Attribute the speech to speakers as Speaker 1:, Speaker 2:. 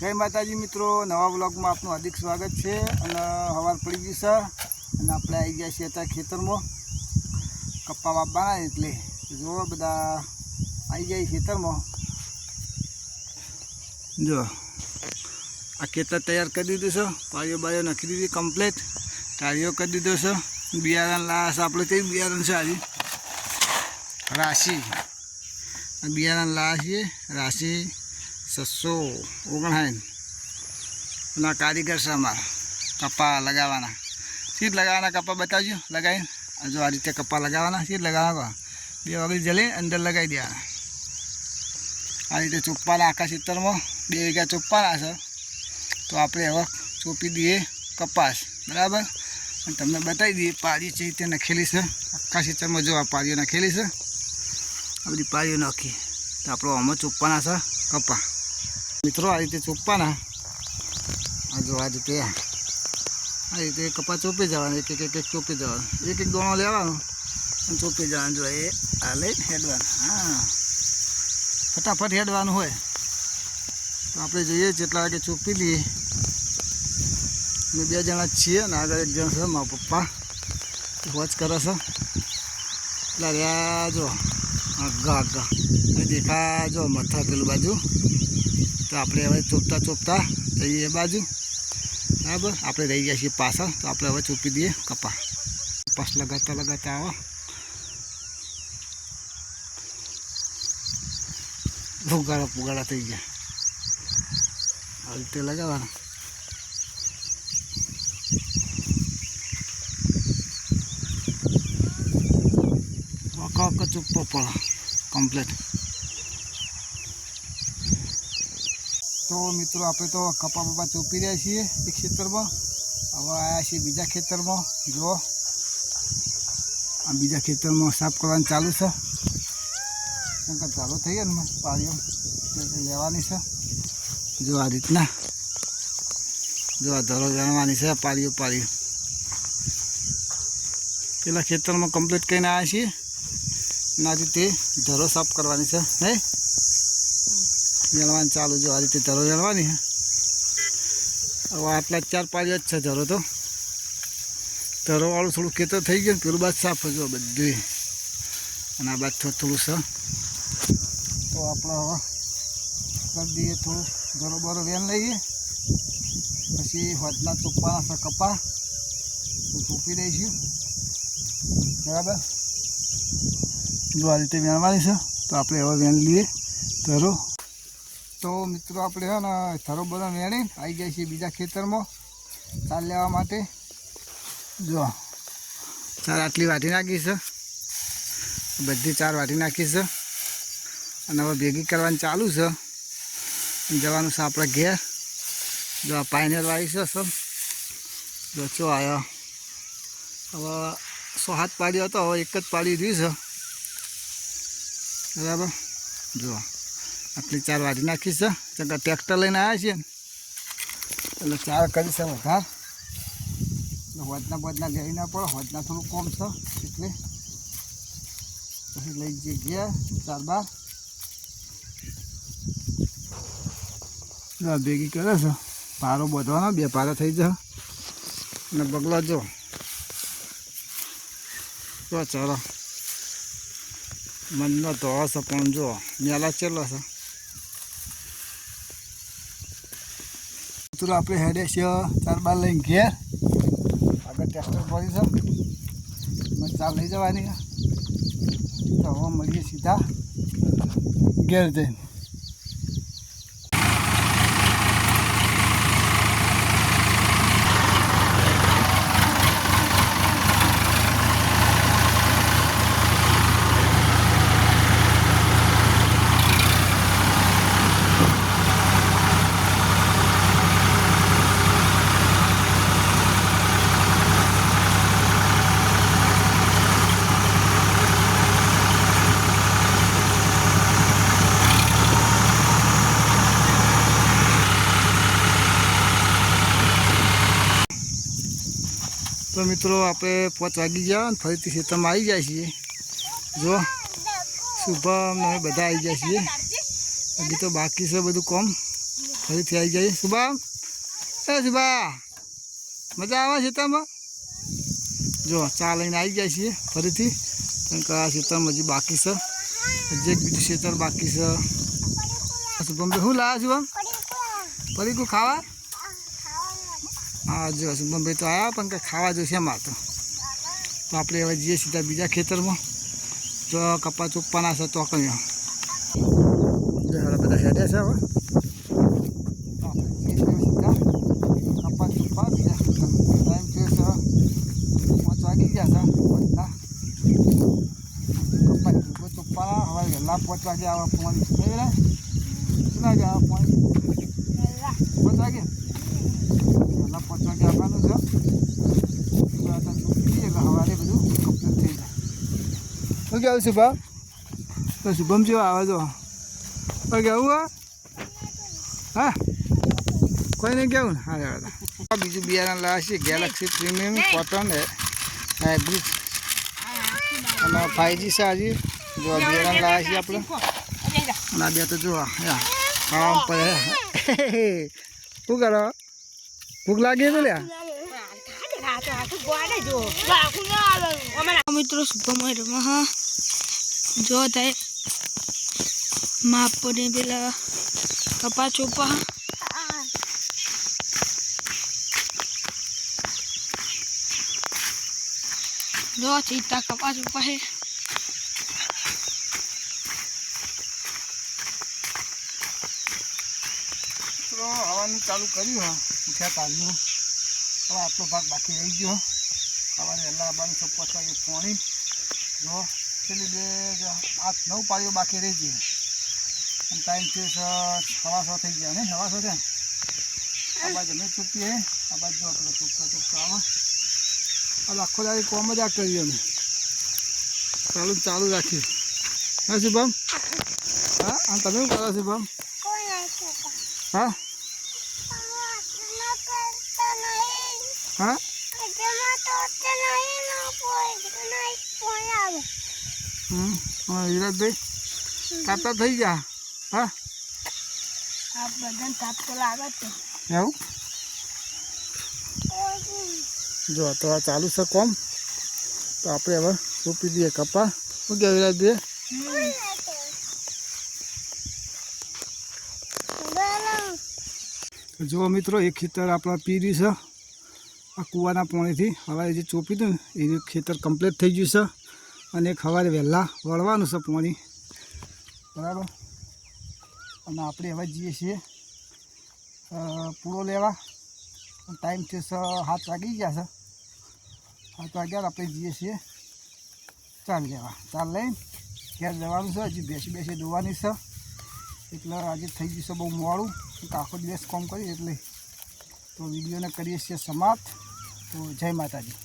Speaker 1: जय माताजी मित्रों, नवा ब्लॉग में आपनु हार्दिक स्वागत है। हवार पड़ी गई है और આપણે આવી ગયા છીએ અત્યારે ખેતરમાં કપ્પા વાવવાના, એટલે જો બધા આવી જાય ખેતરમાં। જો આ ખેતર તૈયાર કરી દીધું છે, પાળીઓ બાળીઓ નાખી દીધી કમ્પ્લીટ, ટાળીઓ કરી દીધો છે। બિયારણ લાશ આપણે કઈ બિયારણ છે આજે રાશિ, બિયારણ લાશ છે રાશિ 659 ના કારીગર છે અમારા કપ્પા લગાવવાના। સીટ લગાવવાના કપ્પા બતાવજો લગાવીને, જો આ રીતે કપ્પા લગાવવાના, સીટ લગાવવા 2 વાગે જલે અંદર લગાવી દેવાના। આ રીતે ચોપ્પાના આખા ખેતરમાં 2 વીઘા ચોપ્પાના છે, તો આપણે હવે ચોપી દઈએ કપાસ, બરાબર। અને તમને બતાવી દઈએ પાળી છે તે નાખેલી છે આખા ખેતરમાં। જો આ પાળીઓ નાખેલી છે, આ બધી પાળીઓ નાખી તો આપણે આમાં ચોપ્પાના છે કપ્પા મિત્રો। આ રીતે ચોપ્પાના, આ જો આ રીતે કપા ચોપી જવાનું, એક એક ચોપી જવાનું, એક દોણો લેવાનો અને ચોપી જવાનું। જો એ આ લઈ હેડવાનું, હા ફટાફટ હેડવાનું હોય તો આપણે જોઈએ જેટલા વાગે ચોપી લઈએ। અમે 2 જણા જ છીએ અને આગળ 1 જણ છે મારા પપ્પા વોચ કરે છે। એટલે રહ્યા જો આગા દેખા જો મથા પેલું બાજુ, તો આપણે હવે ચોપતા જઈએ એ બાજુ, બરાબર। આપણે રહી ગયા છીએ પાછળ, તો આપણે હવે ચોપી દઈએ કપાસ લગાતા આવો। ફુગાડા થઈ ગયા, આ રીતે લગાવવાના। ચોપ્પો પડે કમ્પ્લીટ। તો મિત્રો આપણે તો કપા બપા ચોપી રહ્યા છીએ એક ખેતરમાં, હવે આવ્યા છીએ બીજા ખેતરમાં। જો આ બીજા ખેતરમાં સાફ કરવાનું ચાલુ છે, કેમ કે ચાલુ થઈ ગયા ને પાળીઓ લેવાની છે। જો આ રીતના, જો આ ધરો જાણવાની છે પાળીઓ પેલા ખેતરમાં કમ્પ્લીટ કરીને આવ્યા છીએ, આ રીતે ધરો સાફ કરવાની છે નહીં વેણવાનું ચાલુ। જો આ રીતે ધરો વેણવાની, હવે આટલા 4 પાળીઓ જ છે ધરો, તો ધરોવાળું થોડું ખેતર થઈ ગયું ને પેલું બાદ સાફ જો બધું, અને આ બાદ થોડું છે, તો આપણે હવે કરી દઈએ થોડું ધરો બરો વેણ લઈએ, પછી હોજના ચોપ્પાના છે કપા તો ચોપી દઈશું, બરાબર। જો આ રીતે વેણવાની છે, તો આપણે હવે વેણ લઈએ ધરો। તો મિત્રો આપણે છે ને ધરો બધો વેણી આવી ગયા છીએ બીજા ખેતરમાં ચાલ લેવા માટે। જો ચાર આટલી વાટી નાખી છે, બધી 4 વાટી નાખી છે, અને હવે ભેગી કરવાની ચાલુ છે, જવાનું છે આપણે ઘેર। જો આ પાઇનર વાળી છે સર, જો ચો આવ્યો, હવે 6-7 પાડી હતો, હવે 1 જ પાડી રહી છે, બરાબર। જો આટલી 4 વાટી નાખી છે, ચંકા ટ્રેક્ટર લઈને આવ્યા છીએ ને એટલે 4 કરી છે વધાર, હોજના ગઈ ના પડે, હોજના થોડું કોમ છે એટલે પછી લઈ જઈએ ઘેર 4 બાર ભેગી કરે છે। પારો બાંધવાનો, 2 પારા થઈ જશે, અને બગલો જો ચાલો મનનો ધોળો છે, પણ જો મેલા ચેલો છે। મિત્રો આપણે હેડે છીએ 4 બાર લઈને ઘેર, આગળ ટ્રેક્ટર પડી છે, ચાલ લઈ જવાની, તો હવે મળીએ સીધા ઘેર જઈને। તો મિત્રો આપણે 5 વાગી ગયા અને ફરીથી ખેતરમાં આવી જાય છીએ। જો શુભમ અમે બધા આવી જાય છીએ, હજી તો બાકી છે બધું કામ। ફરીથી આવી જઈએ. શુભમ, એ શુભા, મજા આવે ખેતરમાં? જો ચા લઈને આવી ગયા છીએ ફરીથી, કારણ કે આ ખેતરમાં હજી બાકી છે, હજી એક બીજું ખેતર બાકી છે. શુભમ ભાઈ શું લાવ્યા? શુભમ પરીકું ખાવા? હા જો શુભમભાઈ તો આવ્યા પણ કંઈ ખાવા જોશે એમાં તો આપણે હવે જઈએ સીધા બીજા ખેતરમાં. જો કપા ચોપ્પાના છે તો કંઈ બધા હેડે છે. હવે આપણે જઈએ સીધા કપા ચોપ્પા બીજા ખેતરમાં. ટાઈમ થયો છે 5 વાગી ગયા છે બધા કપા ચોપ્પાના. હવે વહેલા 5 વાગે આવે ફોન થઈ રહ્યા. કેટલા વાગે આવે ફોન? 5 વાગે. 5 વાગે આવવાનું છે. સવારે બધું કમ્પ્લીટ થઈ જાય. શું કહેવું શુભમ? તો શુભમ જેવો આવે તો કેવું? હા કોઈ નહીં કેવું ને? હા બીજું બિયારણ લાવે છે ગેલેક્સી પ્રીમિયમ કોટન હાઇબ્રિડ અને 5G છે. હજી જો બિયારણ લાવે છે આપણે. અને આ બે તો જો ખાવા પડે. શું કરો? ભૂખ લાગી તો લ્યા?
Speaker 2: મિત્રો શુભમ રમા જો થાય માપને પેલા કપા ચોપા જો ચીતા કપા ચોપા હે.
Speaker 1: હવાનું ચાલુ કર્યું ઉઠ્યા કાલનું. હવે આટલો ભાગ બાકી રહી ગયો. સવારે વહેલા આવવાનું છે 5 વાગે પોણી. જો પેલી 8-9 પાળીઓ બાકી રહી ગઈ. અને ટાઈમ છે 6:15 થઈ ગયા ને? 6:15 છે. આ બાજુ અમે ચૂકીએ. આ બાજુ જો આપણે ચૂકતા આવો. આ આખો દાડી કોમ જ આ કરીએ અમે. ચાલુ રાખ્યું. હા શુભમ? હા અને તમે શું કરો શુભમ? હા હા વિરાટભાઈ કાપતા થઈ ગયા. હા એવું જો તો આ ચાલુ છે કોમ. તો આપણે હવે સોંપી દઈએ કપા. શું કે વિરાટભાઈ? જો મિત્રો એક ખેતર આપણા પીર્યું છે આ કૂવાના પાણીથી. હવે જે ચોપી હતું ને એ ખેતર કમ્પ્લીટ થઈ ગયું છે. અને એક સવારે વહેલા વળવાનું છે પાણી, બરાબર. અને આપણે હવે જઈએ છીએ પૂરો લેવા. ટાઈમ છે 7 વાગી ગયા છે. 7 વાગ્યા આપણે જઈએ છીએ ચાલ લેવા. ચાલ લઈને ઘેર જવાનું છે. હજી બેસી દોવાની છે. એટલે આજે થઈ ગયું છે બહુ મોડું. આખો દિવસ કામ કરીએ એટલે. તો વિડીયોને કરીએ છીએ સમાપ્ત. તો જય માતાજી.